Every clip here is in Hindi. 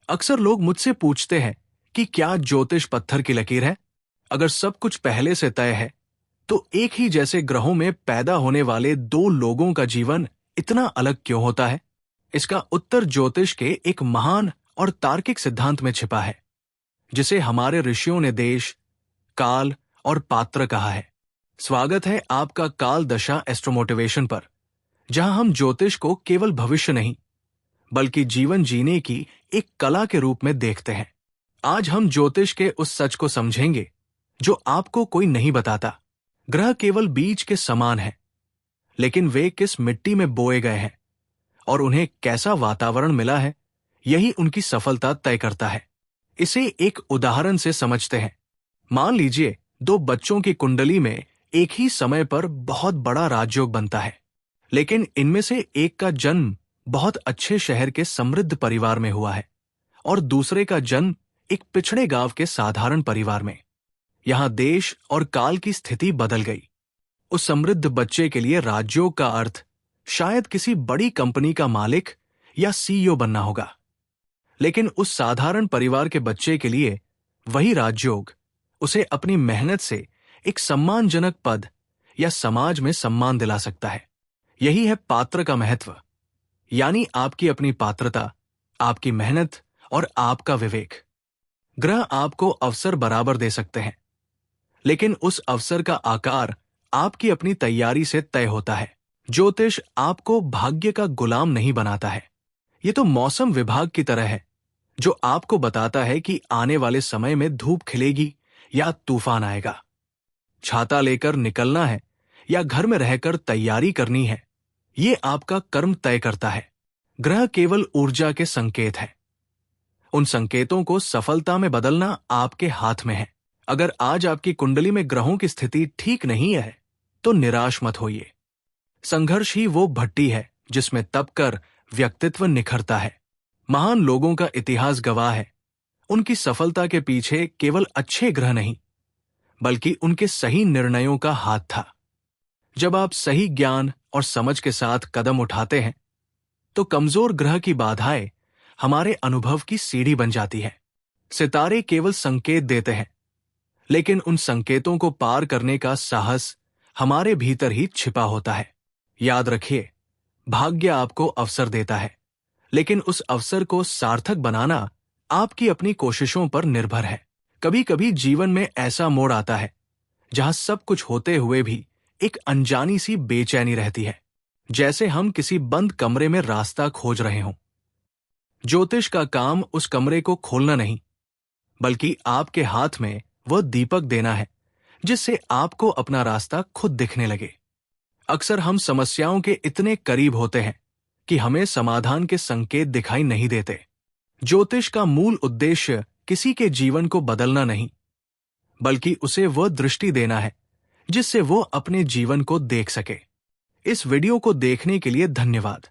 अक्सर लोग मुझसे पूछते हैं कि क्या ज्योतिष पत्थर की लकीर है? अगर सब कुछ पहले से तय है, तो एक ही जैसे ग्रहों में पैदा होने वाले दो लोगों का जीवन इतना अलग क्यों होता है? इसका उत्तर ज्योतिष के एक महान और तार्किक सिद्धांत में छिपा है, जिसे हमारे ऋषियों ने देश, काल और पात्र कहा है। स्वागत है आपका काल दशा एस्ट्रो मोटिवेशन पर, जहां हम ज्योतिष को केवल भविष्य नहीं, बल्कि जीवन जीने की एक कला के रूप में देखते हैं। आज हम ज्योतिष के उस सच को समझेंगे जो आपको कोई नहीं बताता। ग्रह केवल बीज के समान हैं, लेकिन वे किस मिट्टी में बोए गए हैं और उन्हें कैसा वातावरण मिला है, यही उनकी सफलता तय करता है। इसे एक उदाहरण से समझते हैं। मान लीजिए दो बच्चों की कुंडली में एक ही समय पर बहुत बड़ा राजयोग बनता है, लेकिन इनमें से एक का जन्म बहुत अच्छे शहर के समृद्ध परिवार में हुआ है और दूसरे का जन्म एक पिछड़े गांव के साधारण परिवार में। यहां देश और काल की स्थिति बदल गई। उस समृद्ध बच्चे के लिए राजयोग का अर्थ शायद किसी बड़ी कंपनी का मालिक या सीईओ बनना होगा, लेकिन उस साधारण परिवार के बच्चे के लिए वही राजयोग उसे अपनी मेहनत से एक सम्मानजनक पद या समाज में सम्मान दिला सकता है। यही है पात्र का महत्व, यानी आपकी अपनी पात्रता, आपकी मेहनत और आपका विवेक। ग्रह आपको अवसर बराबर दे सकते हैं, लेकिन उस अवसर का आकार आपकी अपनी तैयारी से तय होता है। ज्योतिष आपको भाग्य का गुलाम नहीं बनाता है। ये तो मौसम विभाग की तरह है, जो आपको बताता है कि आने वाले समय में धूप खिलेगी या तूफान आएगा, छाता लेकर निकलना है या घर में रहकर तैयारी करनी है। ये आपका कर्म तय करता है। ग्रह केवल ऊर्जा के संकेत हैं। उन संकेतों को सफलता में बदलना आपके हाथ में है। अगर आज आपकी कुंडली में ग्रहों की स्थिति ठीक नहीं है, तो निराश मत होइए। संघर्ष ही वो भट्टी है जिसमें तप कर व्यक्तित्व निखरता है। महान लोगों का इतिहास गवाह है। उनकी सफलता के पीछे केवल अच्छे ग्रह नहीं, बल्कि उनके सही निर्णयों का हाथ था। जब आप सही ज्ञान और समझ के साथ कदम उठाते हैं, तो कमजोर ग्रह की बाधाएं हमारे अनुभव की सीढ़ी बन जाती है। सितारे केवल संकेत देते हैं, लेकिन उन संकेतों को पार करने का साहस हमारे भीतर ही छिपा होता है। याद रखिए, भाग्य आपको अवसर देता है, लेकिन उस अवसर को सार्थक बनाना आपकी अपनी कोशिशों पर निर्भर है। कभी कभी जीवन में ऐसा मोड़ आता है जहां सब कुछ होते हुए भी एक अनजानी सी बेचैनी रहती है, जैसे हम किसी बंद कमरे में रास्ता खोज रहे हों। ज्योतिष का काम उस कमरे को खोलना नहीं, बल्कि आपके हाथ में वह दीपक देना है जिससे आपको अपना रास्ता खुद दिखने लगे। अक्सर हम समस्याओं के इतने करीब होते हैं कि हमें समाधान के संकेत दिखाई नहीं देते। ज्योतिष का मूल उद्देश्य किसी के जीवन को बदलना नहीं, बल्कि उसे वह दृष्टि देना है जिससे वो अपने जीवन को देख सके। इस वीडियो को देखने के लिए धन्यवाद।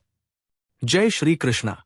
जय श्री कृष्णा।